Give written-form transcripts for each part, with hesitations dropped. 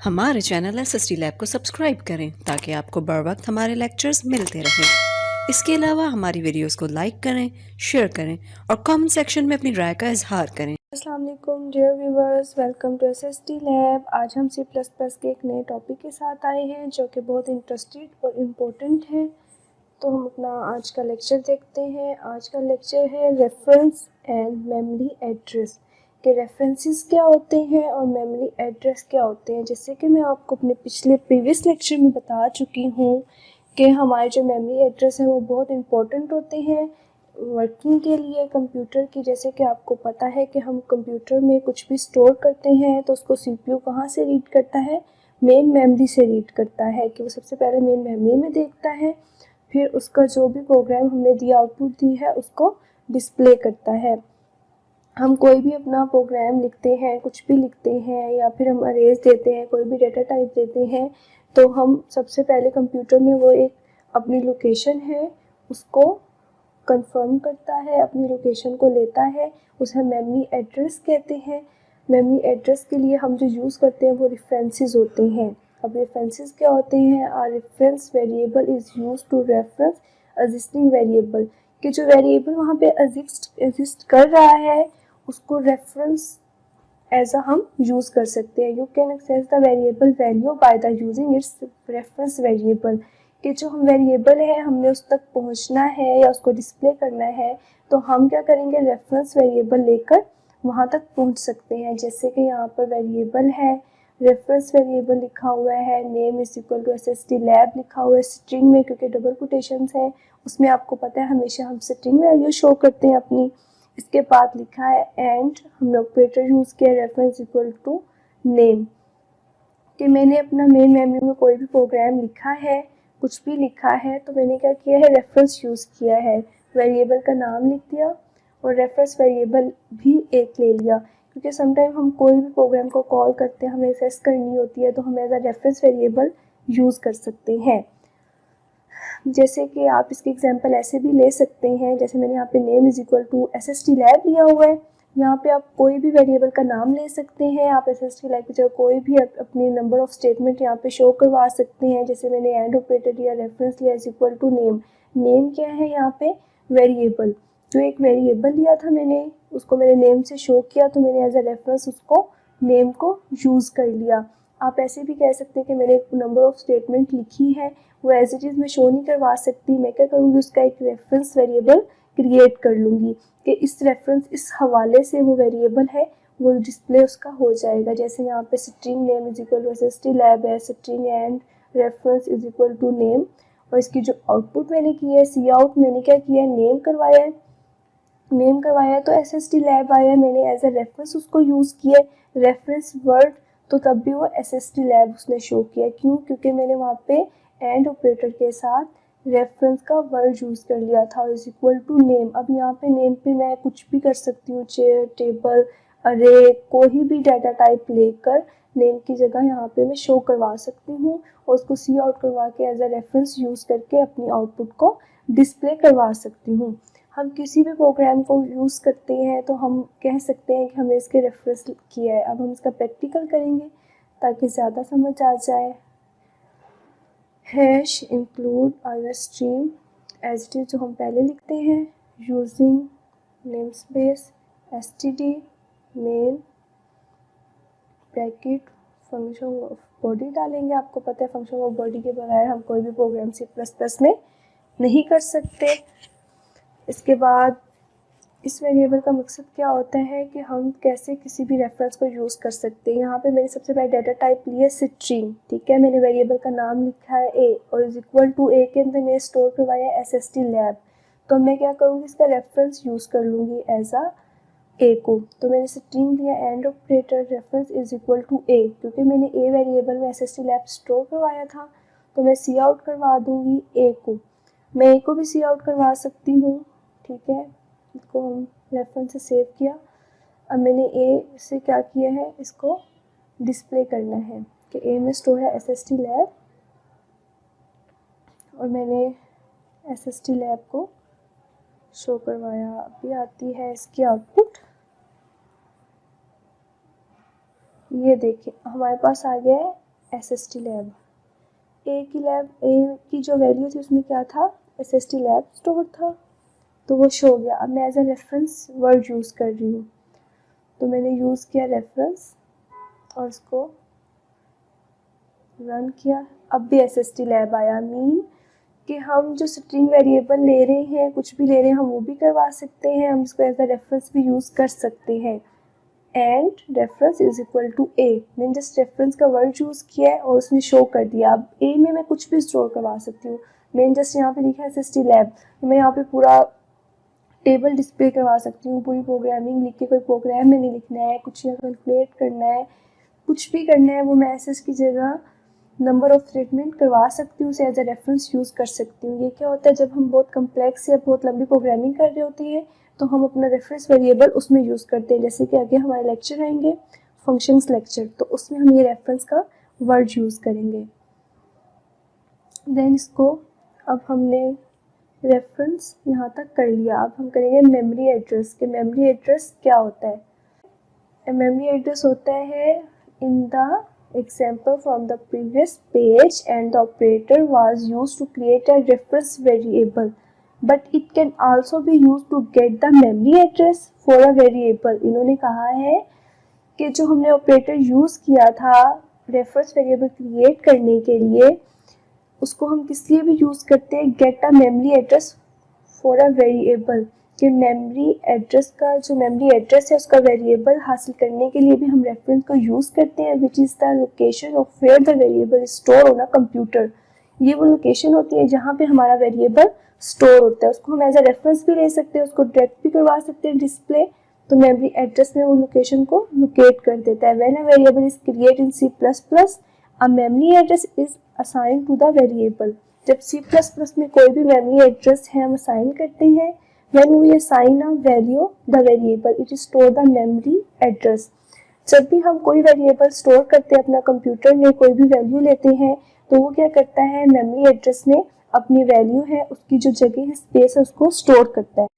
हमारे channel SST lab को subscribe करें ताकि आपको बर वक्त हमारे लेक्चर्स मिलते रहें। इसके अलावा हमारी वीडियोस को लाइक करें, शेयर करें और कमेंट सेक्शन में अपनी राय का इजहार करें। अस्सलाम वालेकुम dear viewers, welcome to SST lab. आज हम C++ के एक नए टॉपिक के साथ आए हैं जो कि बहुत इंटरेस्टेड और इम्पोर्टेंट है। तो हम अपना आज का लेक्चर देखते हैं। आज का लेक्चर है रेफरेंस एंड मेमोरी एड्रेस के रेफरेंसेस क्या होते हैं और मेमोरी एड्रेस क्या होते हैं। जैसे कि मैं आपको अपने प्रीवियस लेक्चर में बता चुकी हूँ कि हमारे जो मेमोरी एड्रेस है वो बहुत इंपॉर्टेंट होते हैं वर्किंग के लिए कंप्यूटर की। जैसे कि आपको पता है कि हम कंप्यूटर में कुछ भी स्टोर करते हैं तो उसको CPU कहाँ से रीड करता है, मेन मेमोरी से रीड करता है, कि वो सबसे पहले मेन मेमोरी में देखता है, फिर उसका जो भी प्रोग्राम हमने दिया, आउटपुट दी है, उसको डिस्प्ले करता है। हम कोई भी अपना प्रोग्राम लिखते हैं, कुछ भी लिखते हैं, या फिर हम अरेज देते हैं, कोई भी डेटा टाइप देते हैं, तो हम सबसे पहले कंप्यूटर में वो एक अपनी लोकेशन है उसको कंफर्म करता है, अपनी लोकेशन को लेता है, उसे मेमोरी एड्रेस कहते हैं। मेमोरी एड्रेस के लिए हम जो यूज़ करते हैं वो रेफरेंसेस होते हैं। अब रेफरेंसेस क्या होते हैं? Our reference variable is use to reference existing variable, कि जो वेरिएबल वहाँ पे एग्जिस्ट कर रहा है उसको रेफरेंस एज हम यूज़ कर सकते हैं। You can access the variable value by the using its reference variable, कि जो हम वेरिएबल है हमने उस तक पहुंचना है या उसको डिस्प्ले करना है, तो हम क्या करेंगे, रेफरेंस वेरिएबल लेकर वहां तक पहुंच सकते हैं। जैसे कि यहाँ पर वेरिएबल है, रेफरेंस वेरिएबल लिखा हुआ है, name is equal to SST lab लिखा हुआ है स्ट्रिंग में, क्योंकि डबल कोटेशंस है उसमें आपको पता है हमेशा हम स्ट्रिंग वैल्यू शो करते हैं अपनी। इसके बाद लिखा है एंड, हमने ऑपरेटर यूज़ किया रेफरेंस इक्वल टू नेम, कि मैंने अपना मेन मेमोरी में कोई भी प्रोग्राम लिखा है, कुछ भी लिखा है, तो मैंने क्या किया है, रेफरेंस यूज़ किया है, वेरिएबल का नाम लिख दिया और रेफरेंस वेरिएबल भी एक ले लिया, क्योंकि समटाइम हम कोई भी प्रोग्राम को कॉल करते हैं, हमें एक्सेस करनी होती है, तो हम as a reference variable use कर सकते हैं। जैसे कि आप इसके एग्जांपल ऐसे भी ले सकते हैं, जैसे मैंने यहाँ पे name is equal to SST lab लिया हुआ है, यहाँ पे आप कोई भी वेरिएबल का नाम ले सकते हैं। आप एसएसटी लैब की जगह कोई भी अपनी नंबर ऑफ स्टेटमेंट यहाँ पे शो करवा सकते हैं। जैसे मैंने एंड ऑपरेटर लिया, रेफरेंस लिया is equal to name. Name क्या है यहाँ पे? वेरिएबल। जो एक वेरिएबल लिया था मैंने, उसको मैंने नेम से शो किया, तो मैंने एज अ रेफरेंस उसको नेम को यूज़ कर लिया। आप ऐसे भी कह सकते हैं कि मैंने एक नंबर ऑफ स्टेटमेंट लिखी है, वो एज इट इज़ मैं शो नहीं करवा सकती, मैं क्या करूँगी, उसका एक रेफरेंस वेरिएबल क्रिएट कर लूँगी कि इस रेफरेंस, इस हवाले से वो वेरिएबल है वो डिस्प्ले उसका हो जाएगा। जैसे यहाँ पे string name is equal to SST lab है, string and reference is equal to name, और इसकी जो आउटपुट मैंने की है, सी आउट मैंने क्या किया है, नेम करवाया है, नेम करवाया तो एसएसटी लैब आया, मैंने एज अ रेफरेंस उसको यूज़ किया, रेफरेंस वर्ड, तो तब भी वो एसएसटी लैब उसने शो किया। क्यों? क्योंकि मैंने वहाँ पे एंड ऑपरेटर के साथ रेफरेंस का वर्ड यूज़ कर लिया था, इज इक्वल टू नेम। अब यहाँ पे नेम पे मैं कुछ भी कर सकती हूँ, चेयर, टेबल, अरे, कोई भी डाटा टाइप लेकर नेम की जगह यहाँ पे मैं शो करवा सकती हूँ और उसको सी आउट करवा के एज अ रेफरेंस यूज़ करके अपनी आउटपुट को डिस्प्ले करवा सकती हूँ। हम किसी भी प्रोग्राम को यूज़ करते हैं तो हम कह सकते हैं कि हमने इसके रेफरेंस किया है। अब हम इसका प्रैक्टिकल करेंगे ताकि ज़्यादा समझ आ जाए। Hash include IO stream as it is, जो हम पहले लिखते हैं, using namespace STD main bracket function of body डालेंगे। आपको पता है फंक्शन ऑफ बॉडी के बगैर हम कोई भी प्रोग्राम C++ में नहीं कर सकते। इसके बाद इस वेरिएबल का मकसद क्या होता है कि हम कैसे किसी भी रेफरेंस को यूज़ कर सकते हैं। यहाँ पे मैंने सबसे पहले डाटा टाइप लिया स्ट्रिंग, ठीक है, मैंने वेरिएबल का नाम लिखा है ए और इज इक्वल टू ए के अंदर मैंने स्टोर करवाया एसएसटी लैब, तो मैं क्या करूँगी, इसका रेफरेंस यूज़ कर लूँगी एज आ ए को। तो मैंने स्ट्रिंग लिया and operator reference is equal to A, क्योंकि मैंने ए वेरिएबल में एसएसटी लैब स्टोर करवाया था, तो मैं सी आउट करवा दूँगी ए को। मैं ए को भी सी आउट करवा सकती हूँ, ठीक है, इसको हम रेफरेंस से सेव किया। अब मैंने ए से क्या किया है, इसको डिस्प्ले करना है कि ए में स्टोर है एसएसटी लैब, और मैंने एसएसटी लैब को शो करवाया। अभी आती है इसकी आउटपुट, ये देखिए हमारे पास आ गया है SST लैब। ए की जो वैल्यू थी उसमें क्या था, SST लैब स्टोर था, तो वो शो हो गया। अब मैं as a reference word use कर रही हूँ, तो मैंने यूज़ किया रेफरेंस और उसको रन किया। अब भी SST लैब आया। मीन कि हम जो स्ट्रिंग वेरिएबल ले रहे हैं, कुछ भी ले रहे हैं, हम वो भी करवा सकते हैं, हम इसको एज अ रेफरेंस भी यूज़ कर सकते हैं। And reference is equal to A, मैंने जस्ट रेफरेंस का वर्ड यूज़ किया है और उसने शो कर दिया। अब ए में मैं कुछ भी स्टोर करवा सकती हूँ। मैंने जस्ट यहाँ पे लिखा है SST लैब, मैं यहाँ पे पूरा टेबल डिस्प्ले करवा सकती हूँ, पूरी प्रोग्रामिंग लिख के, कोई प्रोग्राम में नहीं लिखना है, कुछ यहाँ कैलकुलेट करना है, कुछ भी करना है, वो मैं एसएस की जगह नंबर ऑफ स्टेटमेंट करवा सकती हूँ, उसे एज अ रेफरेंस यूज़ कर सकती हूँ। ये क्या होता है, जब हम बहुत कम्प्लेक्स या बहुत लंबी प्रोग्रामिंग कर रहे होते हैं तो हम अपना रेफरेंस वेरिएबल उसमें यूज़ करते हैं। जैसे कि आगे हमारे लेक्चर आएंगे फंक्शंस लेक्चर, तो उसमें हम ये रेफरेंस का वर्ड यूज़ करेंगे। देन इसको अब हमने रेफरेंस यहाँ तक कर लिया। अब हम करेंगे मेमोरी एड्रेस के मेमोरी एड्रेस क्या होता है। मेमोरी एड्रेस होता है in the example from the previous page and the operator was used to create a reference variable, but it can also be used to get the memory address for a variable। इन्होंने कहा है कि जो हमने operator use किया था reference variable create करने के लिए, उसको हम किस लिए भी यूज़ करते हैं, get a memory address for a variable, कि मेमोरी एड्रेस का जो मेमोरी एड्रेस है उसका वेरिएबल हासिल करने के लिए भी हम रेफरेंस को यूज़ करते हैं, which is the location of where the variable store on a computer. ये वो लोकेशन होती है जहाँ पे हमारा वेरिएबल स्टोर होता है। उसको हम एज अ रेफरेंस भी ले सकते हैं, उसको डायरेक्ट भी करवा सकते हैं डिस्प्ले, तो मेमोरी एड्रेस में वो लोकेशन को लोकेट कर देता है। When a variable is created in C++, a memory address is assign to the variable. जब C++ में कोई भी मेमोरी एड्रेस है हम असाइन करते हैं, when we assign a value the variable it is store the memory address। जब भी हम कोई वेरिएबल स्टोर करते हैं अपना कंप्यूटर में, कोई भी वैल्यू लेते हैं, तो वो क्या करता है, मेमोरी एड्रेस में अपनी वैल्यू है उसकी जो जगह है, स्पेस है, उसको स्टोर करता है।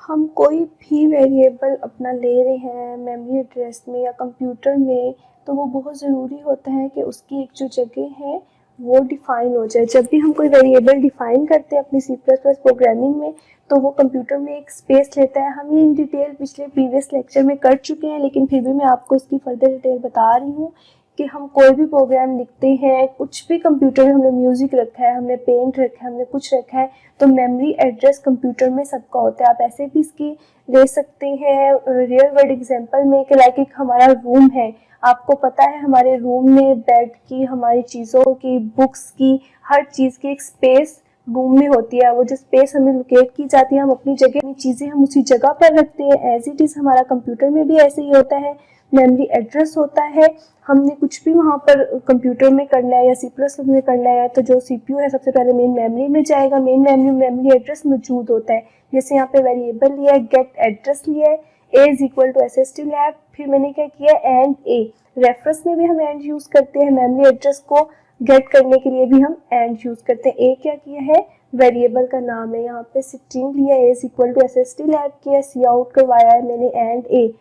हम कोई भी वेरिएबल अपना ले रहे हैं मेमोरी एड्रेस में या कंप्यूटर में, तो वो बहुत ज़रूरी होता है कि उसकी एक जो जगह है वो डिफ़ाइन हो जाए। जब भी हम कोई वेरिएबल डिफ़ाइन करते हैं अपनी C++ प्रोग्रामिंग में, तो वो कंप्यूटर में एक स्पेस लेता है। हम ये इन डिटेल पिछले प्रीवियस लेक्चर में कर चुके हैं, लेकिन फिर भी मैं आपको इसकी फर्दर डिटेल बता रही हूँ कि हम कोई भी प्रोग्राम लिखते हैं, कुछ भी कंप्यूटर में, हमने म्यूज़िक रखा है, हमने पेंट रखा है, हमने कुछ रखा है, तो मेमोरी एड्रेस कंप्यूटर में सबका होता है। आप ऐसे भी इसकी ले सकते हैं रियल वर्ल्ड एग्जांपल में कि लाइक एक हमारा रूम है, आपको पता है हमारे रूम में बेड की, हमारी चीज़ों की, बुक्स की, हर चीज़ की एक स्पेस रूम में होती है। वो जो स्पेस हमें लोकेट की जाती है, हम अपनी जगह, अपनी चीज़ें हम उसी जगह पर रखते हैं। एज इट इज़ हमारा कंप्यूटर में भी ऐसे ही होता है, मेमोरी एड्रेस होता है। हमने कुछ भी वहाँ पर कंप्यूटर में करना है या C++ में करना है, तो जो CPU है सबसे पहले मेन मेमोरी में जाएगा। मेन मेमोरी एड्रेस मौजूद होता है। जैसे यहाँ पे वेरिएबल लिया है, गेट एड्रेस लिया है, A is equal to SST lab, फिर मैंने क्या किया, एंड A। रेफरेंस में भी हम एंड यूज़ करते हैं, मेमोरी एड्रेस को गेट करने के लिए भी हम एंड यूज़ करते हैं। ए क्या किया है, वेरिएबल का नाम है, यहाँ पे स्ट्रिंग लिया है, is equal to SST lab किया, सी आउट करवाया है मैंने एंड ए।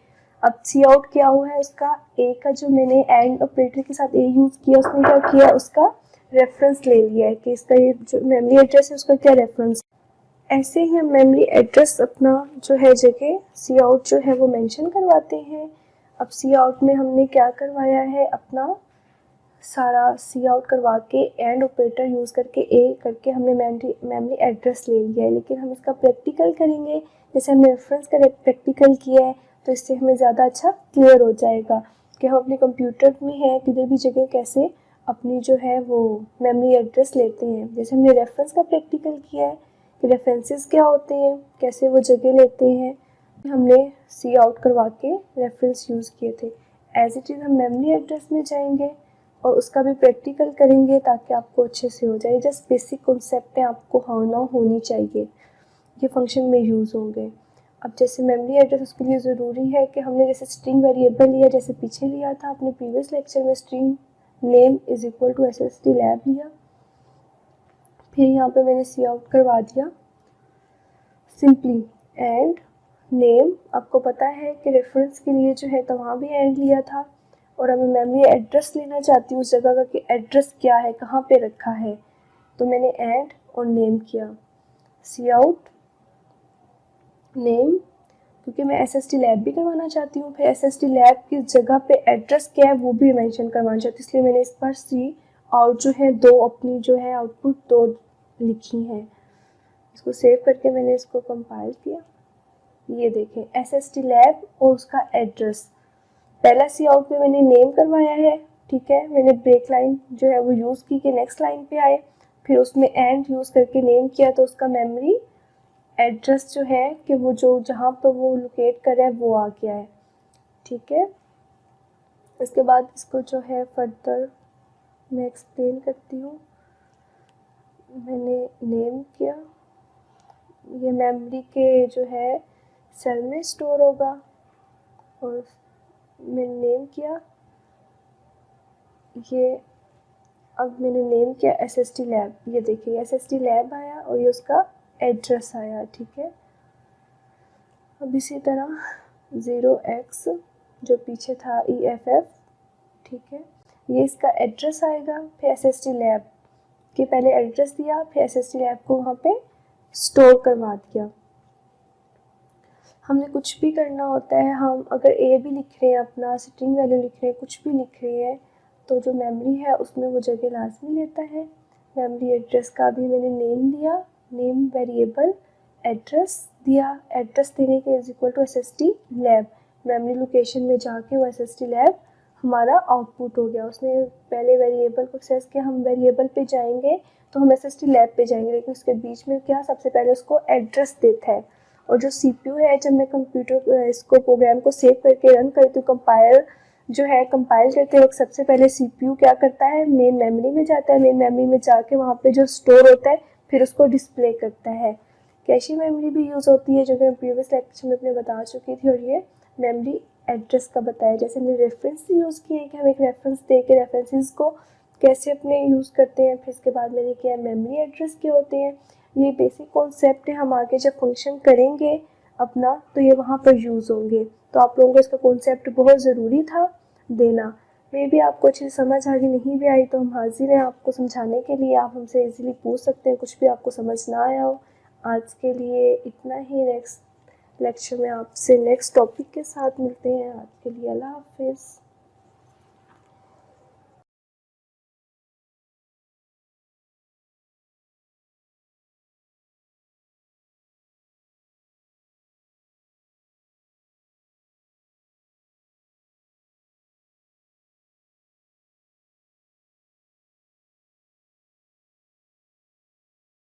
अब सी आउट क्या हुआ है, उसका ए का जो मैंने एंड ऑपरेटर के साथ ए यूज़ किया, उसने क्या किया, उसका रेफरेंस ले लिया है कि इसका ये जो मेमोरी एड्रेस है उसका क्या रेफरेंस। ऐसे ही हम मेमोरी एड्रेस अपना जो है जगह सी आउट जो है वो मेंशन करवाते हैं। अब सी आउट में हमने क्या करवाया है, अपना सारा सी आउट करवा के एंड ऑपरेटर यूज़ करके ए करके हमने मेमोरी एड्रेस ले लिया है। लेकिन हम इसका प्रैक्टिकल करेंगे, जैसे हमने रेफरेंस का प्रैक्टिकल किया है, तो इससे हमें ज़्यादा अच्छा क्लियर हो जाएगा कि हम अपने कंप्यूटर में है किधर भी जगह कैसे अपनी जो है वो मेमोरी एड्रेस लेते हैं। जैसे हमने रेफरेंस का प्रैक्टिकल किया है कि रेफरेंसेस क्या होते हैं, कैसे वो जगह लेते हैं, हमने सी आउट करवा के रेफरेंस यूज़ किए थे। एज इट इज़ हम मेमोरी एड्रेस में जाएंगे और उसका भी प्रैक्टिकल करेंगे ताकि आपको अच्छे से हो जाए। जस्ट बेसिक कॉन्सेप्ट है, आपको होनी चाहिए, ये फंक्शन में यूज़ होंगे। अब जैसे मेमोरी एड्रेस, उसके लिए ज़रूरी है कि हमने जैसे स्ट्रिंग वेरिएबल लिया, जैसे पीछे लिया था अपने प्रीवियस लेक्चर में, string name is equal to SST lab लिया, फिर यहाँ पे मैंने सी आउट करवा दिया सिंपली, एंड नेम आपको पता है कि रेफरेंस के लिए जो है तो वहाँ भी एंड लिया था, और अब मैं मेमोरी एड्रेस लेना चाहती हूँ उस जगह का कि एड्रेस क्या है, कहाँ पे रखा है। तो मैंने ऐड और नेम किया, सी आउट नेम, क्योंकि मैं SST लैब भी करवाना चाहती हूँ। फिर SST लैब की जगह पे एड्रेस क्या है वो भी मेंशन करवाना चाहती हूँ, इसलिए मैंने इस पर सी आउट जो है दो अपनी जो है आउटपुट दो लिखी हैं। इसको सेव करके मैंने इसको कंपाइल किया। ये देखें SST लैब और उसका एड्रेस। पहला सी आउट में मैंने नेम करवाया है, ठीक है। मैंने ब्रेक लाइन जो है वो यूज़ की कि नेक्स्ट लाइन पे आए, फिर उसमें एंड यूज़ करके नेम किया तो उसका मेमोरी एड्रेस जो है कि वो जो जहाँ पर वो लोकेट कर रहा है वो आ गया है, ठीक है। इसके बाद इसको जो है फर्दर मैं एक्सप्लेन करती हूँ। मैंने नेम किया, ये मेमोरी के जो है सेल में स्टोर होगा, और मैंने नेम किया ये। अब मैंने नेम किया SST लैब, ये देखिए SST लैब आया और ये उसका एड्रेस आया, ठीक है। अब इसी तरह 0x जो पीछे था EFF, ठीक है, ये इसका एड्रेस आएगा। फिर SST लैब के पहले एड्रेस दिया, फिर SST लैब को वहाँ पे स्टोर करवा दिया। हमने कुछ भी करना होता है, हम अगर A भी लिख रहे हैं, अपना स्ट्रिंग वैल्यू लिख रहे हैं, कुछ भी लिख रहे हैं, तो जो मेमोरी है उसमें वो जगह लाजमी लेता है। मेमोरी एड्रेस का भी मैंने नेम दिया, नेम वेरिएबल एड्रेस दिया, एड्रेस देने के is equal to SST lab. Memory location में जाके वो SST लैब हमारा आउटपुट हो गया। उसने पहले वेरिएबल को एक्सेस किया, हम वेरिएबल पे जाएंगे तो हम SST लैब पे जाएंगे, लेकिन उसके बीच में क्या, सबसे पहले उसको एड्रेस देता है। और जो CPU है, जब मैं कंप्यूटर इसको प्रोग्राम को सेव करके रन करती हूँ, कंपाइल जो है कंपाइल करते वक्त सबसे पहले CPU क्या करता है, मेन मेमोरी में जाता है। मेन मेमोरी में जाके वहाँ पे जो स्टोर होता है फिर उसको डिस्प्ले करता है। कैशी मेमोरी भी यूज़ होती है जो कि मैं प्रीवियस लेक्चर में अपने बता चुकी थी, और ये मेमोरी एड्रेस का बताया। जैसे हमने रेफरेंस यूज़ किए कि हम एक रेफरेंस दे के रेफरेंसेस को कैसे अपने यूज़ करते हैं। फिर इसके बाद मैंने किया मेमोरी एड्रेस क्या होते हैं। ये बेसिक कॉन्सेप्ट है, हम आगे जब फंक्शन करेंगे अपना तो ये वहाँ पर यूज़ होंगे। तो आप लोगों को इसका कॉन्सेप्ट बहुत ज़रूरी था देना। मे भी आपको अच्छी समझ आ गई, नहीं भी आई तो हम हाजिर हैं आपको समझाने के लिए। आप हमसे इजीली पूछ सकते हैं कुछ भी आपको समझ ना आया हो। आज के लिए इतना ही, नेक्स्ट लेक्चर में आपसे नेक्स्ट टॉपिक के साथ मिलते हैं। आज के लिए अल्लाह हाफिज़।